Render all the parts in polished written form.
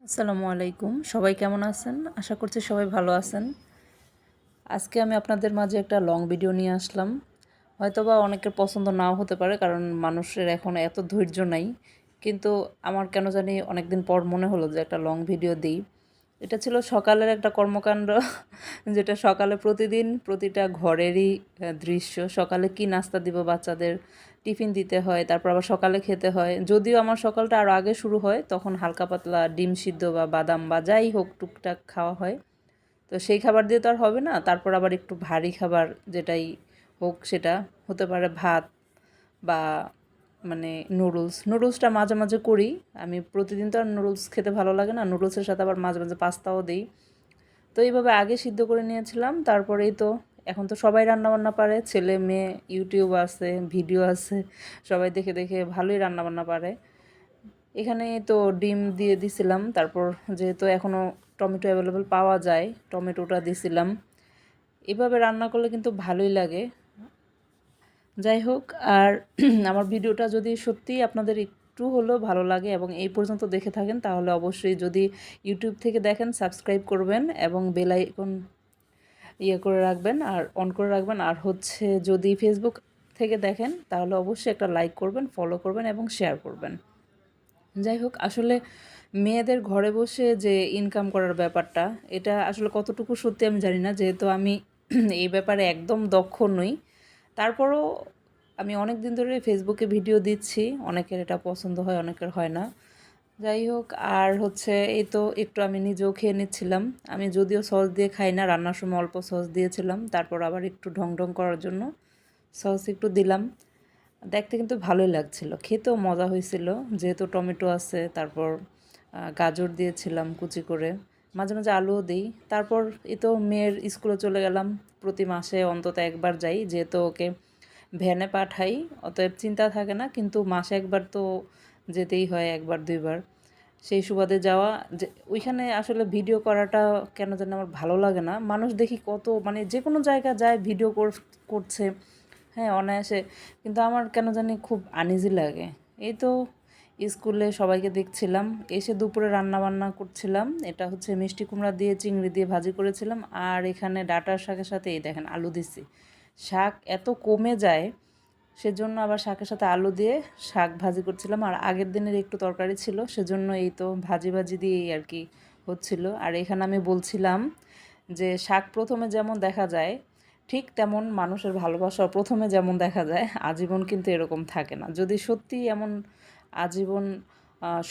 আসসালামু আলাইকুম, সবাই কেমন আছেন? আশা করছি সবাই ভালো আছেন। আজকে আমি আপনাদের মাঝে একটা লং ভিডিও নিয়ে আসলাম। হয়তোবা অনেকের পছন্দ নাও হতে পারে, কারণ মানুষের এখন এত ধৈর্য নাই। কিন্তু আমার কেন জানি অনেকদিন পর মনে হলো যে একটা লং ভিডিও দিই। এটা ছিল সকালের একটা কর্মকাণ্ড যেটা সকালে প্রতিদিন প্রতিটা ঘরেরই দৃশ্য। সকালে কি নাস্তা দিব বাচ্চাদের, টিফিন দিতে হয়, তারপর আবার সকালে খেতে হয়। যদিও আমার সকালটা আরও আগে শুরু হয়, তখন হালকা পাতলা ডিম সিদ্ধ বা বাদাম বা যাই হোক টুকটাক খাওয়া হয়। তো সেই খাবার দিয়ে তো আর হবে না, তারপর আবার একটু ভারী খাবার যেটাই হোক, সেটা হতে পারে ভাত বা মানে নুডলসটা মাঝে মাঝে করি। আমি প্রতিদিন তো আর নুডলস খেতে ভালো লাগে না, নুডলসের সাথে আবার মাঝে মাঝে পাস্তাও দিই। তো এইভাবে আগে সিদ্ধ করে নিয়েছিলাম, তারপরেই তো এখন তো সবাই রান্নাবান্না পারে, ছেলে মেয়ে, ইউটিউব আছে, ভিডিও আছে, সবাই দেখে দেখে ভালোই রান্নাবান্না পারে। এখানে তো ডিম দিয়ে দিছিলাম, তারপর যেহেতু এখনও টমেটো অ্যাভেলেবেল পাওয়া যায়, টমেটোটা দিছিলাম। এভাবে রান্না করলে কিন্তু ভালোই লাগে। যাই হোক, আর আমার ভিডিওটা যদি সত্যিই আপনাদের একটু হলেও ভালো লাগে এবং এই পর্যন্ত দেখে থাকেন, তাহলে অবশ্যই, যদি ইউটিউব থেকে দেখেন, সাবস্ক্রাইব করবেন এবং বেল আইকন করে রাখবেন আর অন করে রাখবেন। আর হচ্ছে যদি ফেসবুক থেকে দেখেন, তাহলে অবশ্যই একটা লাইক করবেন, ফলো করবেন এবং শেয়ার করবেন। যাই হোক, আসলে মেয়েদের ঘরে বসে যে ইনকাম করার ব্যাপারটা, এটা আসলে কতটুকু সত্যি আমি জানি না, যেহেতু আমি এই ব্যাপারে একদম দক্ষ নই। তারপরও আমি অনেক দিন ধরে ফেসবুকে ভিডিও দিচ্ছি, অনেকের এটা পছন্দ হয়, অনেকের হয় না। যাই হোক, আর হচ্ছে এই তো একটু আমি নিজেও খেয়ে নিচ্ছিলাম। আমি যদিও সস দিয়ে খাই না, রান্নার সময় অল্প সস দিয়েছিলাম, তারপর আবার একটু ঢং ঢং করার জন্য সস একটু দিলাম। দেখতে কিন্তু ভালোই লাগছিল, খেতেও মজা হয়েছিল, যেহেতু টমেটো আছে, তারপর গাজর দিয়েছিলাম কুচি করে, মাঝে মাঝে আলুও দিই। তারপর এই তো মেয়ের স্কুলে চলে গেলাম। প্রতি মাসে অন্তত একবার যাই, যেহেতু ওকে ভ্যানে পাঠাই, অতএব চিন্তা থাকে না, কিন্তু মাসে একবার তো যেতেই হয়, একবার দুইবার। সেই সুবাদে যাওয়া, যে ওইখানে আসলে ভিডিও করাটা কেন যেন আমার ভালো লাগে না। মানুষ দেখি কত, মানে যে কোনো জায়গা যায় ভিডিও করছে, হ্যাঁ, অনায়াসে, কিন্তু আমার কেন জানি খুব আনইজি লাগে। এই তো স্কুলে সবাইকে দেখছিলাম, এসে দুপুরে রান্না বান্না করছিলাম। এটা হচ্ছে মিষ্টি কুমড়া দিয়ে চিংড়ি দিয়ে ভাজি করেছিলাম, আর এখানে ডাঁটার শাকের সাথে এই দেখেন আলু দিছি। শাক এত কমে যায়, সেজন্য আবার শাকের সাথে আলু দিয়ে শাক ভাজি করছিলাম, আর আগের দিনের একটু তরকারি ছিল, সেজন্য এই তো ভাজি ভাজি দিয়েই আর কি হচ্ছিল। আর এখানে আমি বলছিলাম যে শাক প্রথমে যেমন দেখা যায়, ঠিক তেমন মানুষের ভালোবাসা প্রথমে যেমন দেখা যায়, আজীবন কিন্তু এরকম থাকে না। যদি সত্যিই এমন আজীবন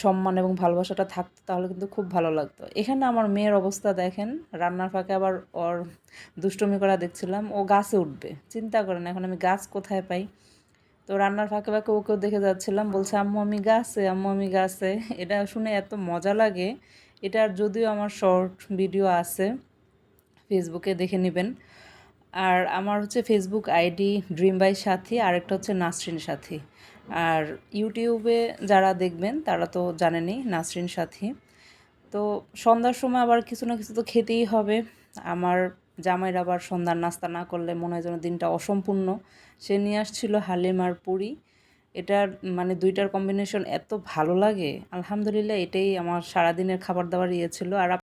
সম্মান এবং ভালোবাসাটা থাকতো, তাহলে কিন্তু খুব ভালো লাগতো। এখানে আমার মেয়ের অবস্থা দেখেন, রান্নার ফাঁকে আবার ওর দুষ্টুমি করা দেখছিলাম, ও গাছে উঠবে, চিন্তা করেন এখন আমি গাছ কোথায় পাই। তো রান্নার ফাঁকে ফাঁকে ওকেও দেখে যাচ্ছিলাম, বলছে আম্মু আমি গাছে, আম্মু আমি গাছে। এটা শুনে এত মজা লাগে। এটার যদিও আমার শর্ট ভিডিও আছে, ফেসবুকে দেখে নেবেন। আর আমার হচ্ছে ফেসবুক আইডি ড্রিম বাই সাথী, আর একটা হচ্ছে নাসরিন সাথী। আর ইউটিউবে যারা দেখবেন তারা তো জানেনই, নাসরিন সাথী। তো সন্ধ্যার সময় আবার কিছু না কিছু তো খেতেই হবে। আমার জামাইর আবার সন্ধ্যার নাস্তা না করলে মনে হয় যেন দিনটা অসম্পূর্ণ। সে নিয়ে আসছিল হালিম আর পুরি। এটার মানে দুইটার কম্বিনেশন এত ভালো লাগে, আলহামদুলিল্লাহ, এটাই আমার সারাদিনের খাবার দাবার ছিল। আর